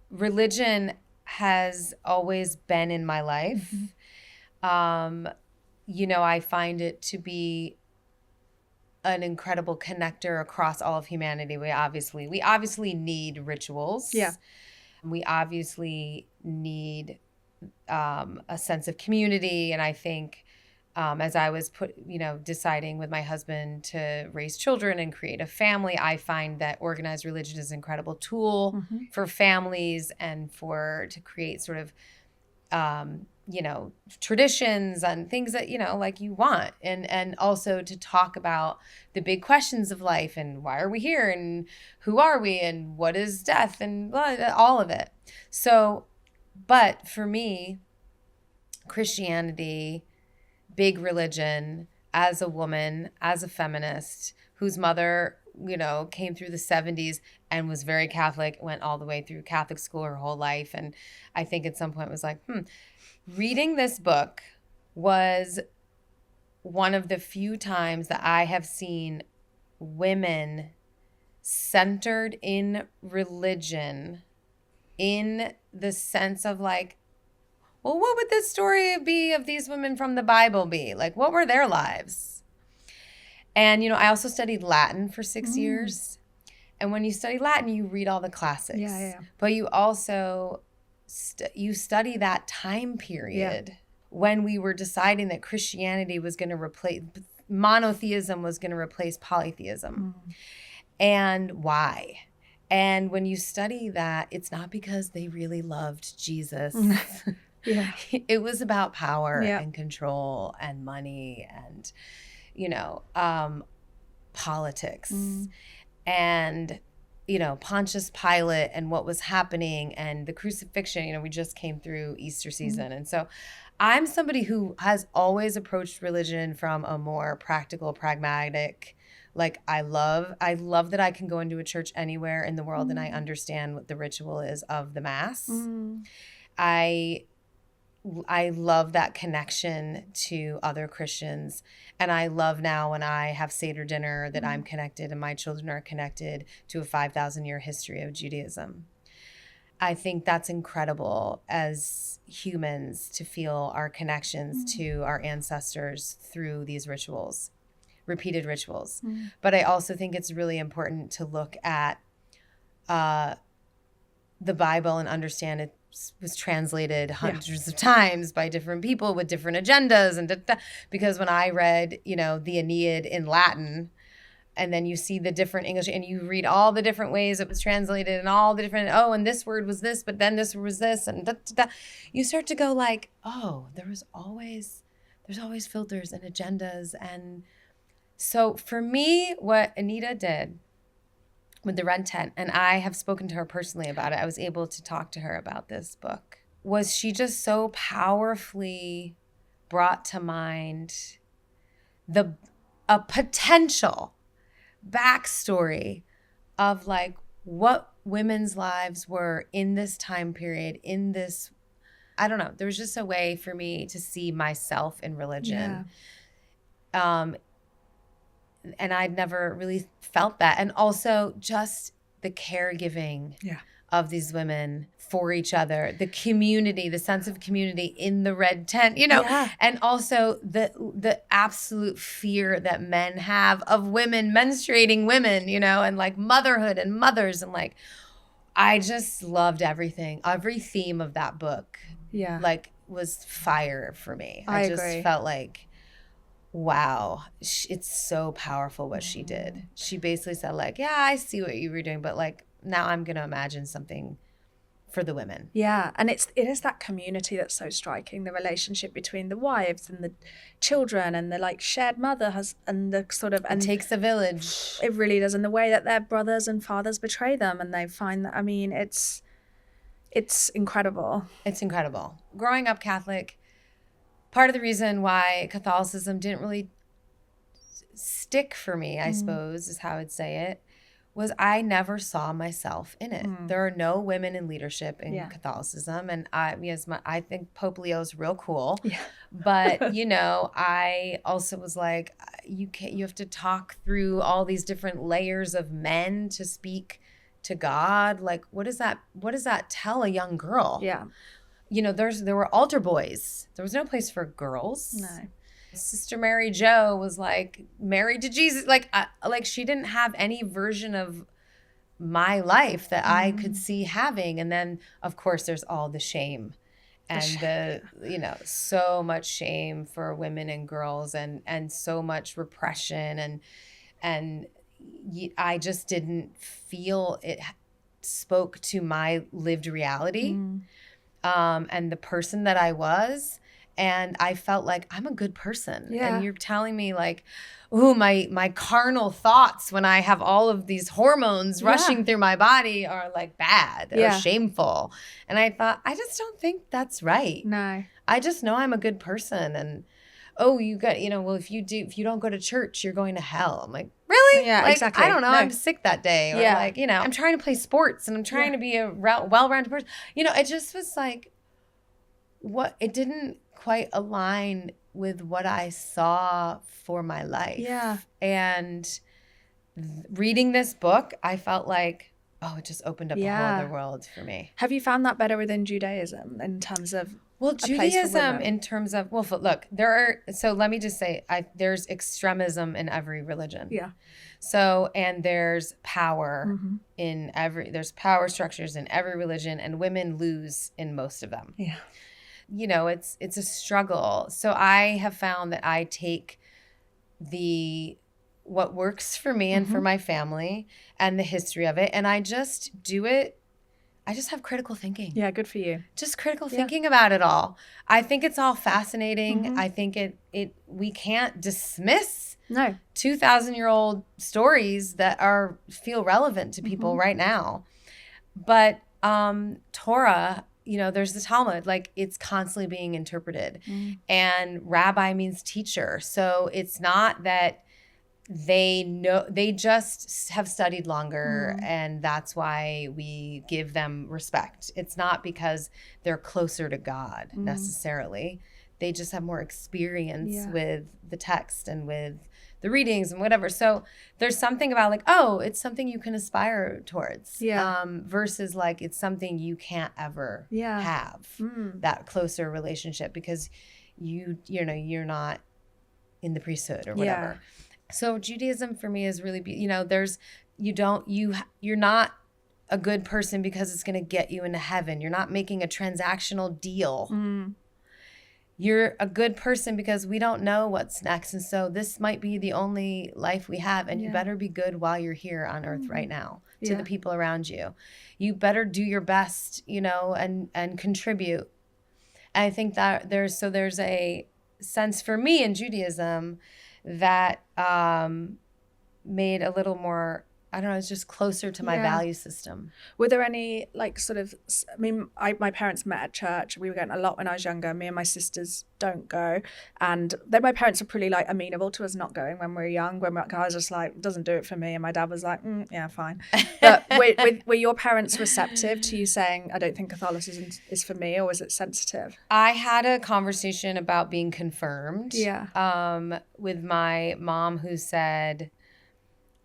religion has always been in my life. I find it to be an incredible connector across all of humanity. We obviously need rituals. Yeah. We obviously need a sense of community, and I think as I was deciding with my husband to raise children and create a family, I find that organized religion is an incredible tool for families and to create sort of, traditions and things that, like you want. And also to talk about the big questions of life and why are we here and who are we and what is death and all of it. So, but for me, Christianity, big religion, as a woman, as a feminist, whose mother, came through the 70s and was very Catholic, went all the way through Catholic school her whole life. And I think at some point was like, reading this book was one of the few times that I have seen women centered in religion in the sense of like, well, what would the story be of these women from the Bible be? Like, what were their lives? And, I also studied Latin for 6 years. And when you study Latin, you read all the classics. Yeah. But you also, you study that time period when we were deciding that Christianity was going to replace, monotheism was going to replace polytheism. And why? And when you study that, it's not because they really loved Jesus. It was about power and control and money and, politics. And, Pontius Pilate and what was happening and the crucifixion. We just came through Easter season. And so I'm somebody who has always approached religion from a more practical, pragmatic, like I love that I can go into a church anywhere in the world and I understand what the ritual is of the Mass. I love that connection to other Christians. And I love now when I have Seder dinner that I'm connected and my children are connected to a 5,000-year history of Judaism. I think that's incredible as humans to feel our connections to our ancestors through these rituals, repeated rituals. But I also think it's really important to look at the Bible and understand it was translated hundreds of times by different people with different agendas and because when I read, the Aeneid in Latin, and then you see the different English and you read all the different ways it was translated and all the different, and this word was this, but then this word was this, and you start to go like, there's always filters and agendas. And so for me, what Anita did with the Red Tent, and I have spoken to her personally about it, I was able to talk to her about this book, was she just so powerfully brought to mind a potential backstory of like what women's lives were in this time period, in this, I don't know, there was just a way for me to see myself in religion. And I'd never really felt that. And also just the caregiving of these women for each other, the community, the sense of community in the Red Tent, and also the absolute fear that men have of women, menstruating women, and like motherhood and mothers. And like, I just loved everything. Every theme of that book, like was fire for me. I just agree. Felt like, wow, it's so powerful what she did. She basically said like, I see what you were doing, but like now I'm going to imagine something for the women. Yeah, and it is that community that's so striking, the relationship between the wives and the children and the like shared mother and the sort of... And it takes a village. It really does, and the way that their brothers and fathers betray them and they find that, it's incredible. It's incredible. Growing up Catholic, part of the reason why Catholicism didn't really stick for me, I suppose, is how I'd say it, was I never saw myself in it. There are no women in leadership in Catholicism. And I think Pope Leo's real cool. Yeah. But, I also was like, you have to talk through all these different layers of men to speak to God. Like, what does that tell a young girl? Yeah. There were altar boys. There was no place for girls. No. Sister Mary Jo was like married to Jesus. Like she didn't have any version of my life that I could see having. And then of course there's all the shame and so much shame for women and girls and so much repression and I just didn't feel it spoke to my lived reality. And the person that I was, and I felt like I'm a good person. Yeah. And you're telling me like, ooh, my carnal thoughts when I have all of these hormones rushing through my body are like bad or shameful. And I thought, I just don't think that's right. No. I just know I'm a good person. And, oh, you got, well, if you don't go to church, you're going to hell. I'm like, really? Yeah, like, exactly. I don't know. No. I'm sick that day. Or like, you know, I'm trying to play sports and I'm trying to be a well-rounded person. You know, it just was like, it didn't quite align with what I saw for my life. Yeah. And reading this book, I felt like, it just opened up a whole other world for me. Have you found that better within Judaism in terms of Judaism in terms of, look, so let me just say, there's extremism in every religion. Yeah. So, and there's power there's power structures in every religion, and women lose in most of them. Yeah. You know, it's a struggle. So I have found that I take what works for me and for my family and the history of it, and I just do it. I just have critical thinking. Yeah, good for you. Just critical thinking about it all. I think it's all fascinating. I think we can't dismiss 2,000-year-old stories that feel relevant to people right now. But Torah, you know, there's the Talmud, like it's constantly being interpreted. And rabbi means teacher. So it's not that they just have studied longer, and that's why we give them respect. It's not because they're closer to God necessarily. They just have more experience with the text and with the readings and whatever. So there's something about like, it's something you can aspire towards, versus like it's something you can't ever have that closer relationship because you're not in the priesthood or whatever. So Judaism for me is really, you're not a good person because it's going to get you into heaven. You're not making a transactional deal. You're a good person because we don't know what's next. And so this might be the only life we have. And you better be good while you're here on earth right now to the people around you. You better do your best, you know, and contribute. And I think that there's a sense for me in Judaism that made a little more, I don't know, it's just closer to my value system. Were there any like sort of, I mean, my parents met at church. We were going a lot when I was younger. Me and my sisters don't go. And then my parents were pretty like amenable to us not going when we were young. I was just like, doesn't do it for me. And my dad was like, yeah, fine. But were your parents receptive to you saying, I don't think Catholicism is for me, or was it sensitive? I had a conversation about being confirmed with my mom, who said,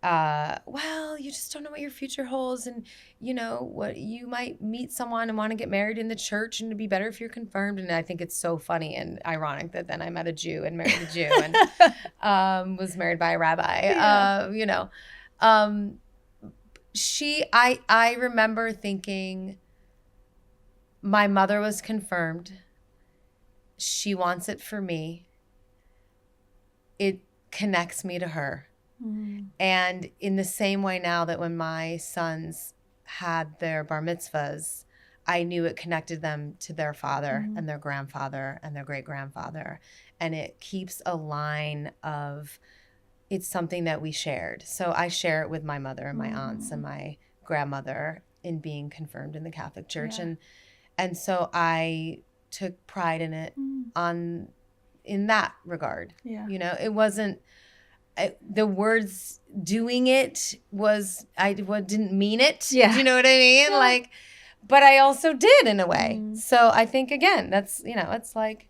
well, you just don't know what your future holds, and you know what, you might meet someone and want to get married in the church, and it'd be better if you're confirmed. And I think it's so funny and ironic that then I met a Jew and married a Jew and was married by a rabbi. You know, I remember thinking, my mother was confirmed. She wants it for me. It connects me to her. And in the same way now that when my sons had their bar mitzvahs, I knew it connected them to their father and their grandfather and their great-grandfather. And it keeps a line of, it's something that we shared. So I share it with my mother and my aunts and my grandmother in being confirmed in the Catholic Church. And so I took pride in it in that regard. You know, it wasn't, the words doing it was, I didn't mean it. Do you know what I mean? Like, but I also did in a way. So I think, again, that's, you know, it's like,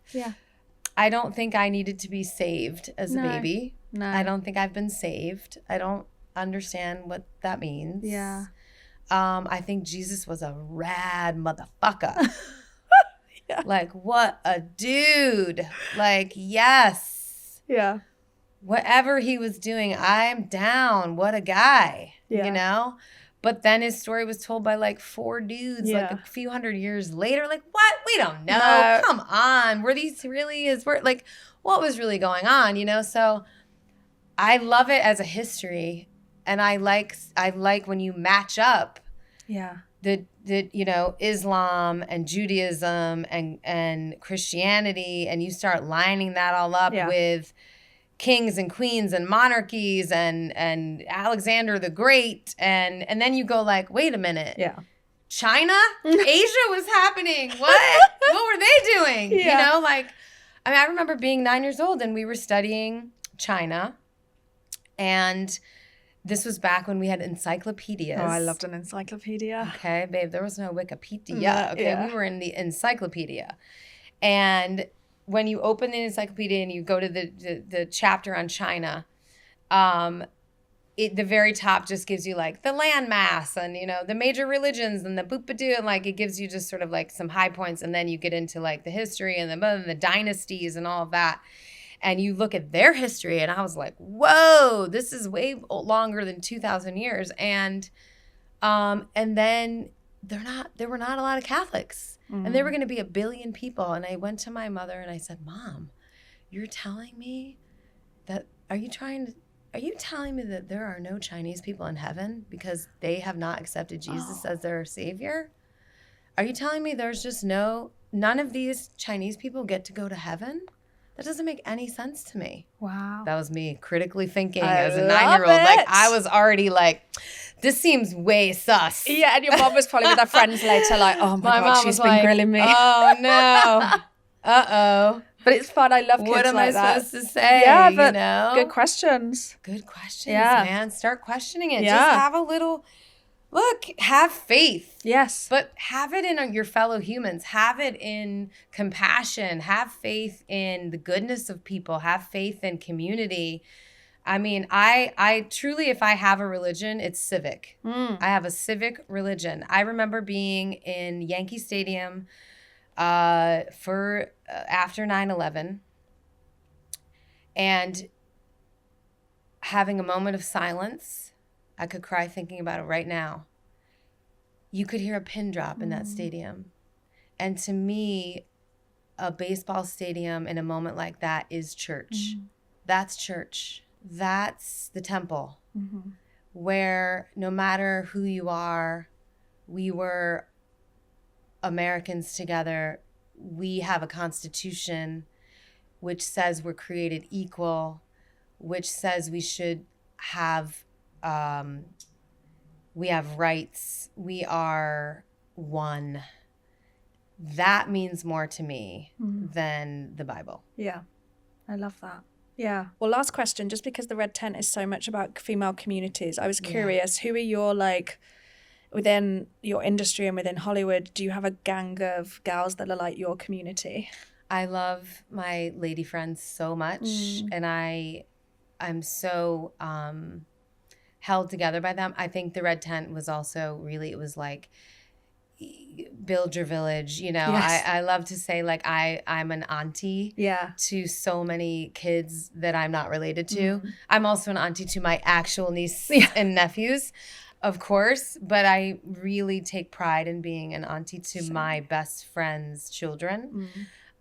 I don't think I needed to be saved as a baby. No. I don't think I've been saved. I don't understand what that means. I think Jesus was a rad motherfucker. Like, what a dude. Like, yes. Whatever he was doing, I'm down. What a guy, you know? But then his story was told by like 4 dudes like a few hundred years later. Like, what? We don't know. No. Come on. Were these really his words? Like, what was really going on, you know? So I love it as a history. And I like when you match up the you know, Islam and Judaism and Christianity, and you start lining that all up with kings and queens and monarchies and Alexander the Great, and then you go like, wait a minute, China, Asia was happening. What were they doing? You know, like, I mean, I remember being 9 years old and we were studying China, and this was back when we had encyclopedias. Oh, I loved an encyclopedia. Okay, babe, there was no Wikipedia. Okay, we were in the encyclopedia. And when you open the encyclopedia and you go to the chapter on China, the very top just gives you like the landmass and, you know, the major religions and the boop-a-doo, and like it gives you just sort of like some high points, and then you get into like the history and the dynasties and all of that. And you look at their history, and I was like, whoa, this is way longer than 2,000 years. And then there were not a lot of Catholics. Mm-hmm. And there were going to be 1 billion people. And I went to my mother and I said, Mom, you're telling me that, are you telling me that there are no Chinese people in heaven because they have not accepted Jesus as their savior? Are you telling me there's just none of these Chinese people get to go to heaven? That doesn't make any sense to me. Wow. That was me critically thinking as a 9-year-old. Like, I was already like, this seems way sus. Yeah, and your mom was probably with her friends later like, oh my God, she's been grilling me. Oh, no. Uh-oh. But it's fun. I love kids like that. What am I supposed to say? Yeah, but you know? Good questions. Good questions, man. Start questioning it. Yeah. Just have a little... Look, have faith. Yes. But have it in your fellow humans. Have it in compassion. Have faith in the goodness of people. Have faith in community. I mean, I truly, if I have a religion, it's civic. I have a civic religion. I remember being in Yankee Stadium for after 9/11 and having a moment of silence. I could cry thinking about it right now. You could hear a pin drop in that stadium. And to me, a baseball stadium in a moment like that is church. That's church. That's the temple. Where no matter who you are, we were Americans together. We have a constitution which says we're created equal, which says we should have we have rights. We are one. That means more to me than the Bible. Yeah, I love that. Yeah. Well, last question, just because the Red Tent is so much about female communities, I was curious, who are your, like, within your industry and within Hollywood, do you have a gang of gals that are like your community? I love my lady friends so much, and I'm so... held together by them. I think the Red Tent was also really, it was like, build your village, you know. Yes. I love to say, like, I'm an auntie to so many kids that I'm not related to. I'm also an auntie to my actual niece and nephews, of course, but I really take pride in being an auntie to my best friend's children.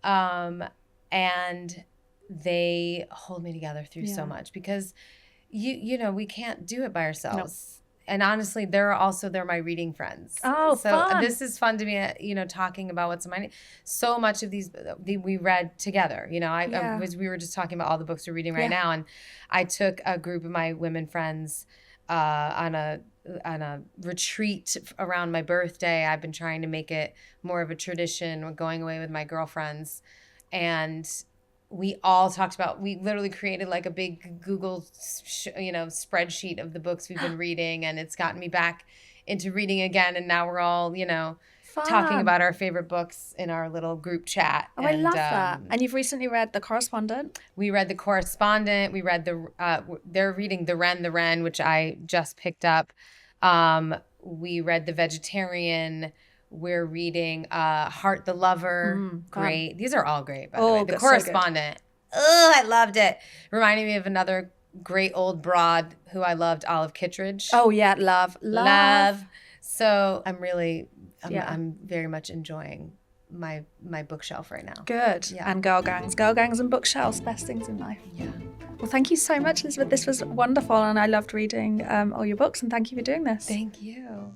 And they hold me together through so much because you know, we can't do it by ourselves. No. And honestly, they're my reading friends. Oh, so fun. This is fun to me, you know, talking about what's in my... So much of these we read together. You know, we were just talking about all the books we're reading right now. And I took a group of my women friends on a retreat around my birthday. I've been trying to make it more of a tradition. We're going away with my girlfriends. And... we all talked about, we literally created like a big Google, spreadsheet of the books we've been reading, and it's gotten me back into reading again. And now we're all, you know, talking about our favorite books in our little group chat. Oh, I love that. And you've recently read The Correspondent? We read The Correspondent. We read they're reading The Wren, which I just picked up. We read The Vegetarian. We're reading Heart the Lover. Great. These are all great, by the way. The Correspondent. Oh, I loved it. Reminding me of another great old broad who I loved, Olive Kittredge. Oh, yeah. Love. So I'm very much enjoying my bookshelf right now. Good. Yeah. And girl gangs and bookshelves, best things in life. Yeah. Well, thank you so much, Elizabeth. This was wonderful, and I loved reading all your books, and thank you for doing this. Thank you.